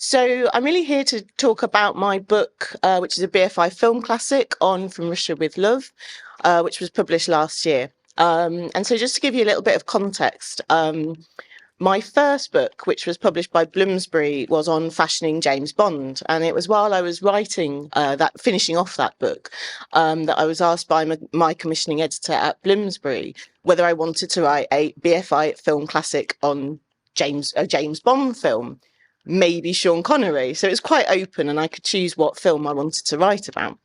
So I'm really here to talk about my book, which is a BFI film classic on From Russia with Love, which was published last year. And so just to give you a little bit of context, my first book, which was published by Bloomsbury, was on fashioning James Bond. And it was while I was writing finishing off that book, that I was asked by my commissioning editor at Bloomsbury whether I wanted to write a BFI film classic on a James Bond film, maybe Sean Connery. So it was quite open and I could choose what film I wanted to write about.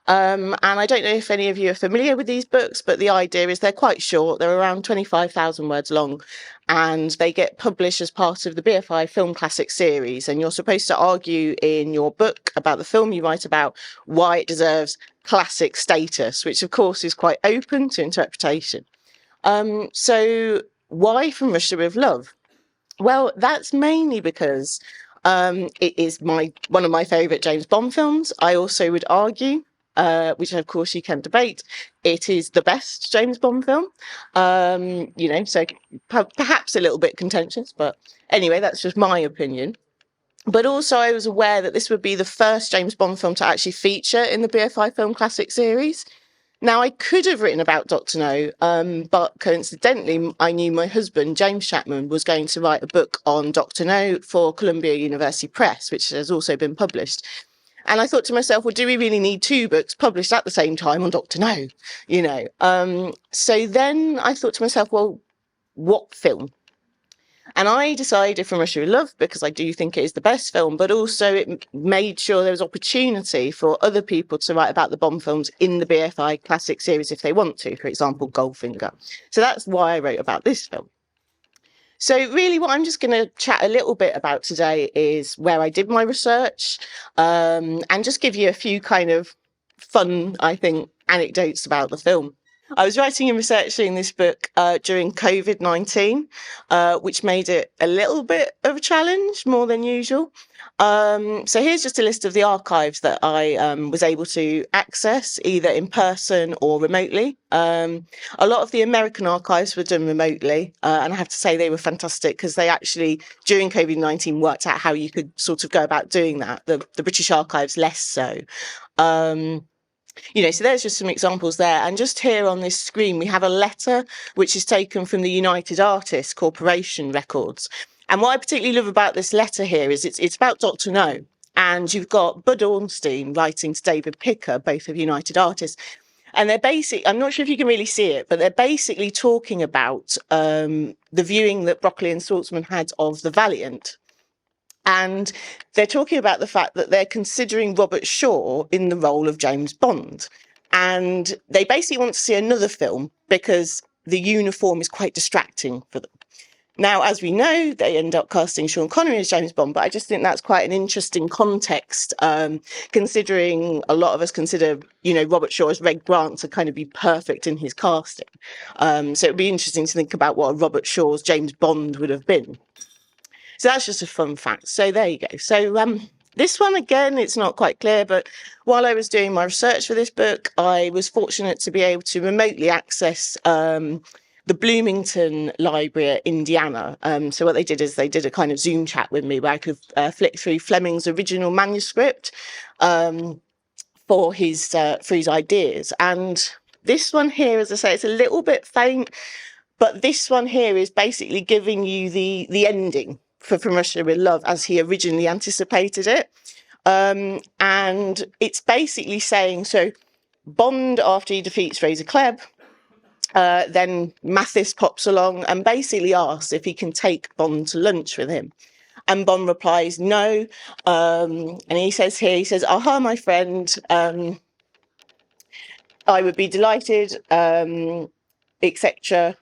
And I don't know if any of you are familiar with these books, but the idea is they're quite short. They're around 25,000 words long, and they get published as part of the BFI Film Classic series. And you're supposed to argue in your book about the film you write about why it deserves classic status, which of course is quite open to interpretation. So why From Russia with Love? Well, that's mainly because it is one of my favourite James Bond films. I also would argue, which of course you can debate, it is the best James Bond film. So perhaps a little bit contentious, but anyway, that's just my opinion. But also I was aware that this would be the first James Bond film to actually feature in the BFI Film Classic series. Now, I could have written about Dr. No, but coincidentally, I knew my husband, James Chapman, was going to write a book on Dr. No for Columbia University Press, which has also been published. And I thought to myself, well, do we really need two books published at the same time on Dr. No? So then I thought to myself, well, what film? And I decided From Russia with Love because I do think it is the best film, but also it made sure there was opportunity for other people to write about the Bond films in the BFI Classic series if they want to, for example, Goldfinger. So that's why I wrote about this film. So really what I'm just going to chat a little bit about today is where I did my research, and just give you a few kind of fun, I think, anecdotes about the film. I was writing and researching this book during COVID-19, which made it a little bit of a challenge, more than usual. So here's just a list of the archives that I was able to access, either in person or remotely. A lot of the American archives were done remotely, and I have to say they were fantastic because they actually, during COVID-19, worked out how you could sort of go about doing that. The British archives less so. So there's just some examples there. And just here on this screen, we have a letter which is taken from the United Artists Corporation records. And what I particularly love about this letter here is it's about Dr. No. And you've got Bud Ornstein writing to David Picker, both of United Artists. And they're I'm not sure if you can really see it, but they're basically talking about the viewing that Broccoli and Saltzman had of The Valiant. And they're talking about the fact that they're considering Robert Shaw in the role of James Bond. And they basically want to see another film because the uniform is quite distracting for them. Now, as we know, they end up casting Sean Connery as James Bond, but I just think that's quite an interesting context, considering a lot of us consider, Robert Shaw as Red Grant to kind of be perfect in his casting. So it'd be interesting to think about what Robert Shaw's James Bond would have been. So that's just a fun fact. So there you go. So this one, again, it's not quite clear, but while I was doing my research for this book, I was fortunate to be able to remotely access the Bloomington Library at Indiana. So what they did is they did a kind of Zoom chat with me where I could flick through Fleming's original manuscript for his ideas. And this one here, as I say, it's a little bit faint, but this one here is basically giving you the ending for From Russia with Love as he originally anticipated it. And it's basically saying, so Bond, after he defeats Fraser Klebb, then Mathis pops along and basically asks if he can take Bond to lunch with him. And Bond replies, no. And he says, aha, my friend, I would be delighted, etc.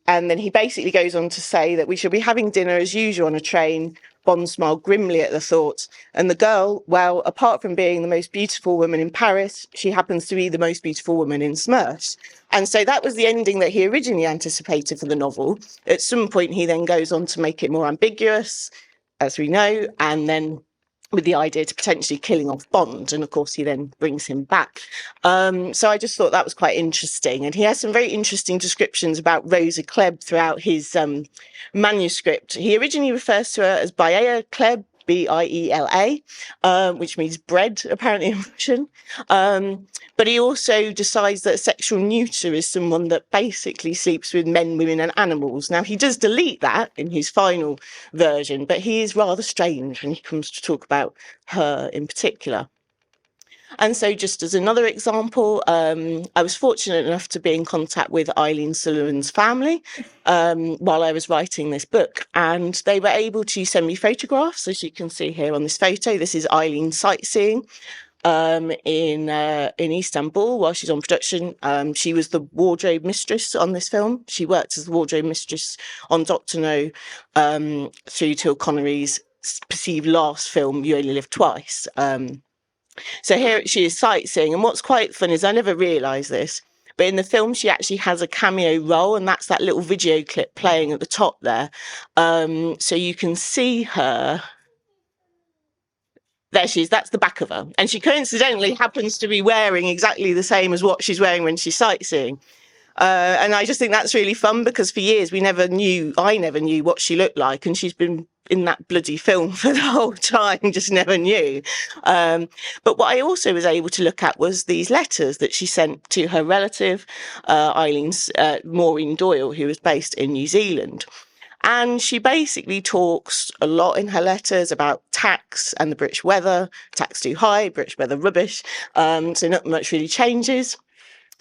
And then he basically goes on to say that we shall be having dinner as usual on a train. Bond smiled grimly at the thought. And the girl, well, apart from being the most beautiful woman in Paris, she happens to be the most beautiful woman in Smurfs. And so that was the ending that he originally anticipated for the novel. At some point, he then goes on to make it more ambiguous, as we know, and then with the idea to potentially killing off Bond, and of course he then brings him back. So I just thought that was quite interesting, and he has some very interesting descriptions about Rosa Klebb throughout his manuscript. He originally refers to her as Biela Klebb, Biela, which means bread, apparently in Russian. But he also decides that a sexual neuter is someone that basically sleeps with men, women, and animals. Now, he does delete that in his final version, but he is rather strange when he comes to talk about her in particular. And so, just as another example, I was fortunate enough to be in contact with Eileen Sullivan's family while I was writing this book, and they were able to send me photographs, as you can see here on this photo. This is Eileen sightseeing in Istanbul while she's on production. She was the wardrobe mistress on this film. She worked as the wardrobe mistress on Dr. No through to Connery's perceived last film, You Only Live Twice. So here she is sightseeing, and what's quite fun is I never realised this, but in the film she actually has a cameo role, and that's that little video clip playing at the top there. So you can see her. There she is, that's the back of her. And she coincidentally happens to be wearing exactly the same as what she's wearing when she's sightseeing. And I just think that's really fun, because for years I never knew what she looked like. And she's been in that bloody film for the whole time, just never knew. But what I also was able to look at was these letters that she sent to her relative, Maureen Doyle, who was based in New Zealand. And she basically talks a lot in her letters about tax and the British weather. Tax too high, British weather rubbish. So not much really changes.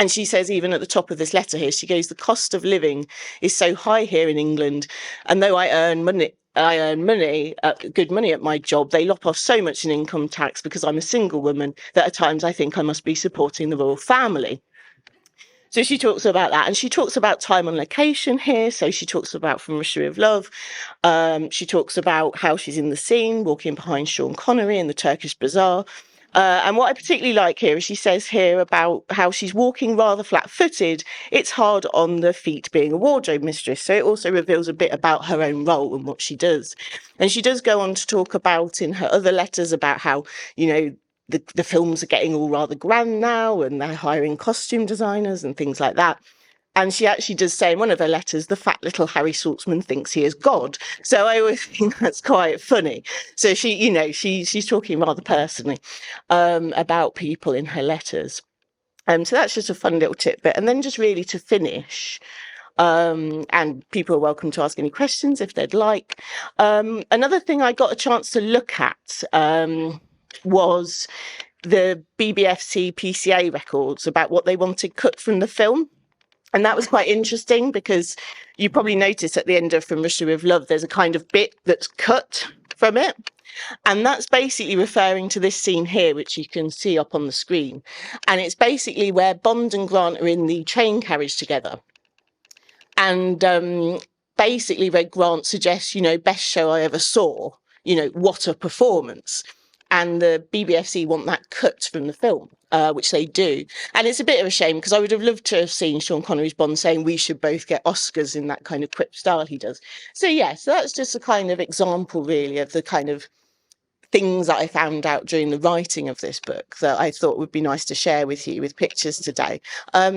And she says, even at the top of this letter here, she goes, the cost of living is so high here in England. And though I earn good money at my job, they lop off so much in income tax because I'm a single woman that at times I think I must be supporting the royal family. So she talks about that, and she talks about time on location here. So she talks about From Russia with Love. She talks about how she's in the scene, walking behind Sean Connery in the Turkish bazaar. And what I particularly like here is she says here about how she's walking rather flat-footed. It's hard on the feet being a wardrobe mistress. So it also reveals a bit about her own role and what she does. And she does go on to talk about in her other letters about how, the films are getting all rather grand now, and they're hiring costume designers and things like that. And she actually does say in one of her letters, the fat little Harry Saltzman thinks he is God. So I always think that's quite funny. So she's talking rather personally about people in her letters. So that's just a fun little tidbit. And then just really to finish, and people are welcome to ask any questions if they'd like. Another thing I got a chance to look at was the BBFC PCA records about what they wanted cut from the film. And that was quite interesting, because you probably noticed at the end of From Russia with Love, there's a kind of bit that's cut from it. And that's basically referring to this scene here, which you can see up on the screen. And it's basically where Bond and Grant are in the train carriage together. And basically where Grant suggests, best show I ever saw, what a performance. And the BBFC want that cut from the film, which they do. And it's a bit of a shame, because I would have loved to have seen Sean Connery's Bond saying we should both get Oscars in that kind of quip style he does. So that's just a kind of example really of the kind of things that I found out during the writing of this book that I thought would be nice to share with you with pictures today.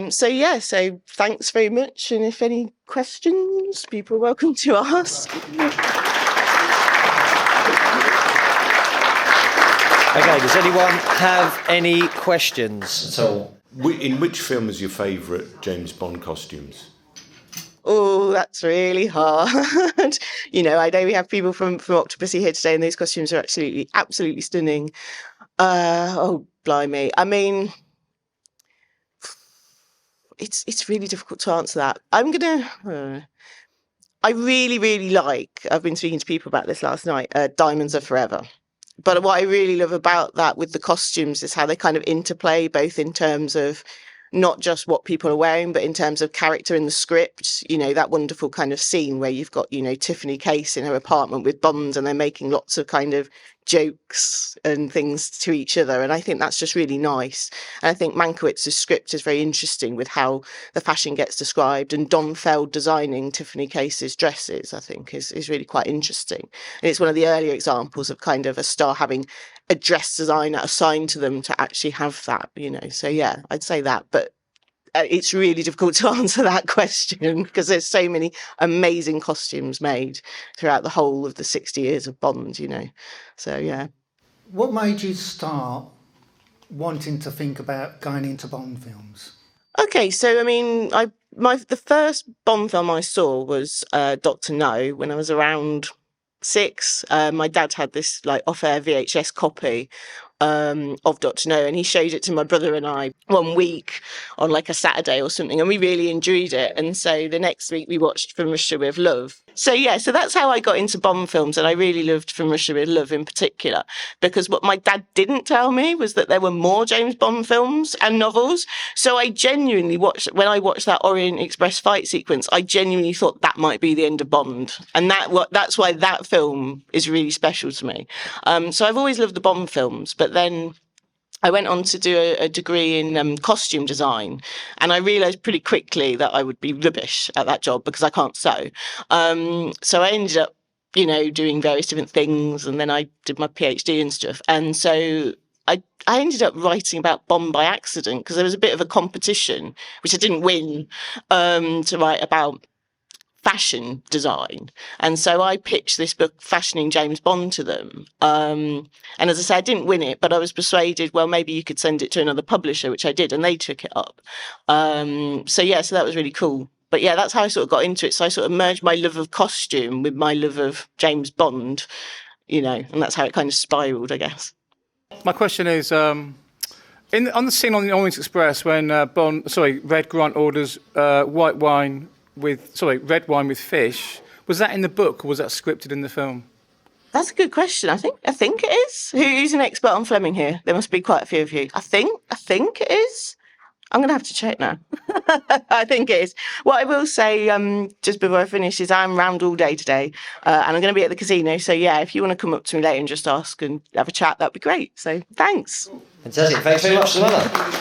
So thanks very much. And if any questions, people are welcome to ask. Okay, does anyone have any questions at all? In which film is your favourite James Bond costumes? Oh, that's really hard. I know we have people from Octopussy here today, and those costumes are absolutely stunning. Oh, blimey. I mean, it's really difficult to answer that. I'm gonna. I really, really like. I've been speaking to people about this last night. Diamonds Are Forever. But what I really love about that with the costumes is how they kind of interplay, both in terms of not just what people are wearing, but in terms of character in the script. That wonderful kind of scene where you've got, Tiffany Case in her apartment with Bond, and they're making lots of kind of jokes and things to each other, and I think that's just really nice. And I think Mankiewicz's script is very interesting with how the fashion gets described, and Don Feld designing Tiffany Case's dresses, I think, is really quite interesting. And it's one of the earlier examples of kind of a star having a dress designer assigned to them to actually have that, you know. So yeah, I'd say that. But it's really difficult to answer that question because there's so many amazing costumes made throughout the whole of the 60 years of Bond, you know. So yeah. What made you start wanting to think about going into Bond films? Okay, so I mean, the first Bond film I saw was Dr. No when I was around 6. My dad had this like off-air VHS copy of Dr. No, and he showed it to my brother and I one week on like a Saturday or something, and we really enjoyed it. And so the next week we watched From Russia with Love. So yeah, so that's how I got into Bond films, and I really loved From Russia with Love in particular, because what my dad didn't tell me was that there were more James Bond films and novels. So I genuinely when I watched that Orient Express fight sequence, I genuinely thought that might be the end of Bond, and that's why that film is really special to me. So I've always loved the Bond films, but then I went on to do a degree in costume design, and I realised pretty quickly that I would be rubbish at that job because I can't sew. So I ended up, you know, doing various different things, and then I did my PhD and stuff. And so I ended up writing about Bond by accident because there was a bit of a competition, which I didn't win, to write about fashion design. And so I pitched this book, Fashioning James Bond, to them. And as I say, I didn't win it, but I was persuaded, well, maybe you could send it to another publisher, which I did, and they took it up. So that was really cool. But yeah, that's how I sort of got into it. So I sort of merged my love of costume with my love of James Bond, you know, and that's how it kind of spiraled, I guess. My question is, on the scene on the Orient Express when Red Grant orders red wine with fish, was that in the book or was that scripted in the film? That's a good question. I think it is. Who's an expert on Fleming here? There must be quite a few of you. I think it is. I'm going to have to check now. I think it is. What I will say, just before I finish, is I'm round all day today, and I'm going to be at the casino. So yeah, if you want to come up to me later and just ask and have a chat, that'd be great. So thanks. Fantastic. Thanks very much, Llewella.